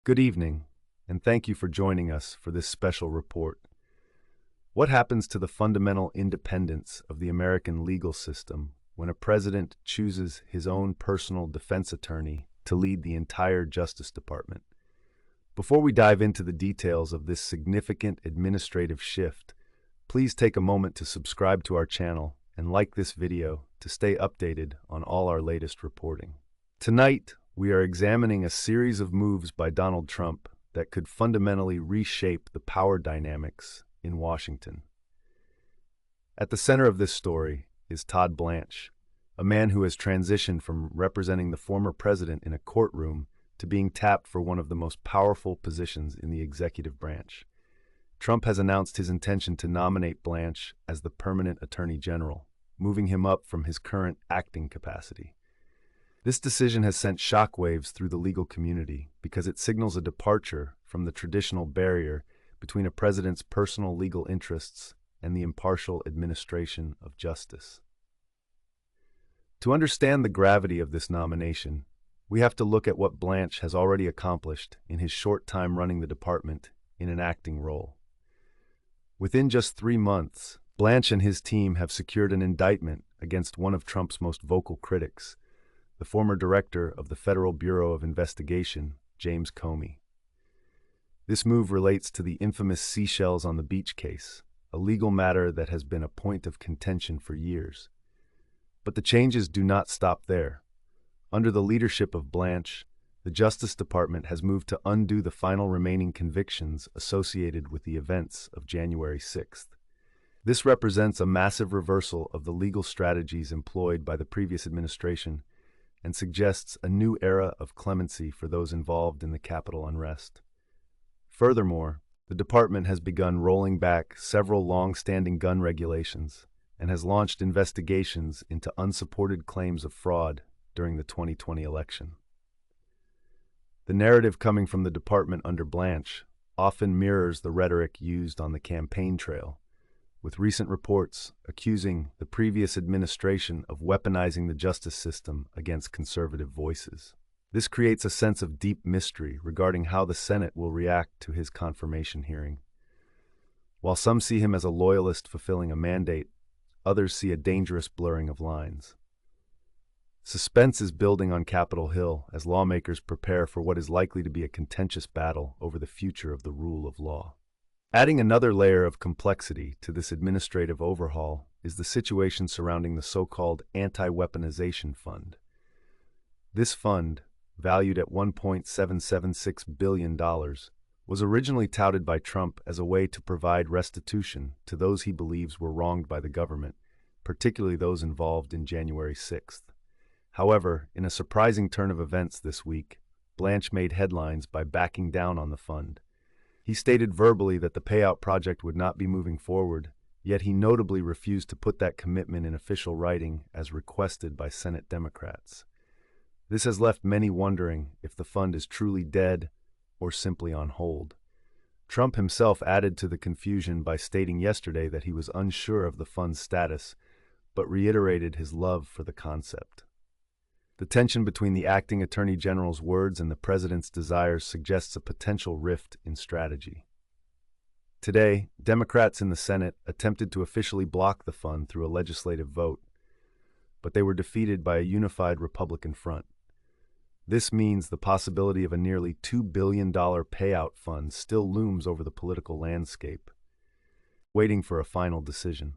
Good evening, and thank you for joining us for this special report. What happens to the fundamental independence of the American legal system when a president chooses his own personal defense attorney to lead the entire Justice Department? Before we dive into the details of this significant administrative shift, please take a moment to subscribe to our channel and like this video to stay updated on all our latest reporting. Tonight, we are examining a series of moves by Donald Trump that could fundamentally reshape the power dynamics in Washington. At the center of this story is Todd Blanche, a man who has transitioned from representing the former president in a courtroom to being tapped for one of the most powerful positions in the executive branch. Trump has announced his intention to nominate Blanche as the permanent attorney general, moving him up from his current acting capacity. This decision has sent shockwaves through the legal community because it signals a departure from the traditional barrier between a president's personal legal interests and the impartial administration of justice. To understand the gravity of this nomination, we have to look at what Blanche has already accomplished in his short time running the department in an acting role. Within just 3 months, Blanche and his team have secured an indictment against one of Trump's most vocal critics, the former director of the Federal Bureau of Investigation, James Comey. This move relates to the infamous seashells on the beach case, a legal matter that has been a point of contention for years. But the changes do not stop there. Under the leadership of Blanche, the Justice Department has moved to undo the final remaining convictions associated with the events of January 6th. This represents a massive reversal of the legal strategies employed by the previous administration and suggests a new era of clemency for those involved in the Capitol unrest. Furthermore, the department has begun rolling back several long-standing gun regulations and has launched investigations into unsupported claims of fraud during the 2020 election. The narrative coming from the department under Blanche often mirrors the rhetoric used on the campaign trail, with recent reports accusing the previous administration of weaponizing the justice system against conservative voices. This creates a sense of deep mystery regarding how the Senate will react to his confirmation hearing. While some see him as a loyalist fulfilling a mandate, others see a dangerous blurring of lines. Suspense is building on Capitol Hill as lawmakers prepare for what is likely to be a contentious battle over the future of the rule of law. Adding another layer of complexity to this administrative overhaul is the situation surrounding the so-called anti-weaponization fund. This fund, valued at $1.776 billion, was originally touted by Trump as a way to provide restitution to those he believes were wronged by the government, particularly those involved in January 6th. However, in a surprising turn of events this week, Blanche made headlines by backing down on the fund. He stated verbally that the payout project would not be moving forward, yet he notably refused to put that commitment in official writing as requested by Senate Democrats. This has left many wondering if the fund is truly dead or simply on hold. Trump himself added to the confusion by stating yesterday that he was unsure of the fund's status, but reiterated his love for the concept. The tension between the acting attorney general's words and the president's desires suggests a potential rift in strategy. Today, Democrats in the Senate attempted to officially block the fund through a legislative vote, but they were defeated by a unified Republican front. This means the possibility of a nearly $2 billion payout fund still looms over the political landscape, waiting for a final decision.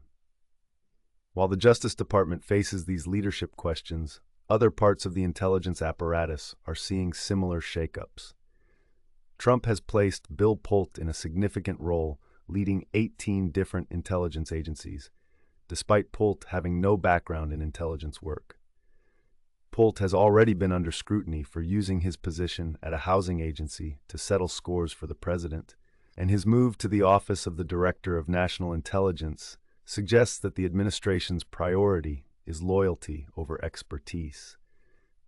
While the Justice Department faces these leadership questions, other parts of the intelligence apparatus are seeing similar shakeups. Trump has placed Bill Pulte in a significant role, leading 18 different intelligence agencies, despite Pulte having no background in intelligence work. Pulte has already been under scrutiny for using his position at a housing agency to settle scores for the president, and his move to the office of the Director of National Intelligence suggests that the administration's priority is loyalty over expertise.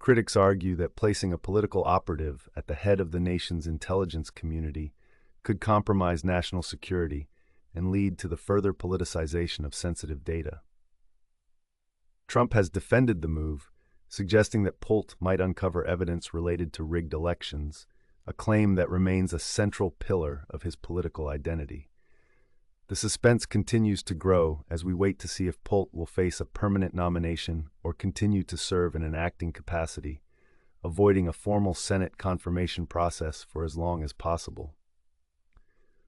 Critics argue that placing a political operative at the head of the nation's intelligence community could compromise national security and lead to the further politicization of sensitive data. Trump has defended the move, suggesting that Pulte might uncover evidence related to rigged elections, a claim that remains a central pillar of his political identity. The suspense continues to grow as we wait to see if Pulte will face a permanent nomination or continue to serve in an acting capacity, avoiding a formal Senate confirmation process for as long as possible.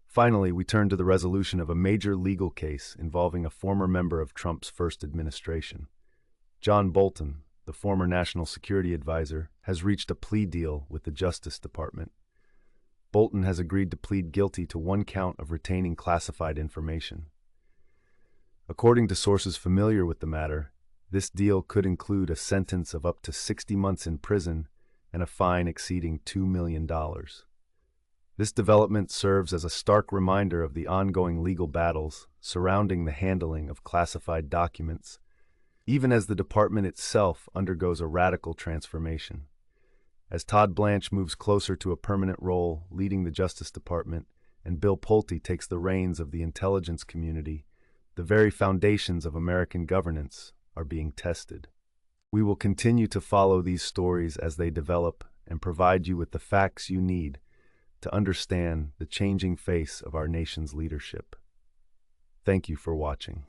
Finally, we turn to the resolution of a major legal case involving a former member of Trump's first administration. John Bolton, the former National Security Advisor, has reached a plea deal with the Justice Department. Bolton has agreed to plead guilty to one count of retaining classified information. According to sources familiar with the matter, this deal could include a sentence of up to 60 months in prison and a fine exceeding $2 million. This development serves as a stark reminder of the ongoing legal battles surrounding the handling of classified documents, even as the department itself undergoes a radical transformation. As Todd Blanche moves closer to a permanent role leading the Justice Department and Bill Pulte takes the reins of the intelligence community, the very foundations of American governance are being tested. We will continue to follow these stories as they develop and provide you with the facts you need to understand the changing face of our nation's leadership. Thank you for watching.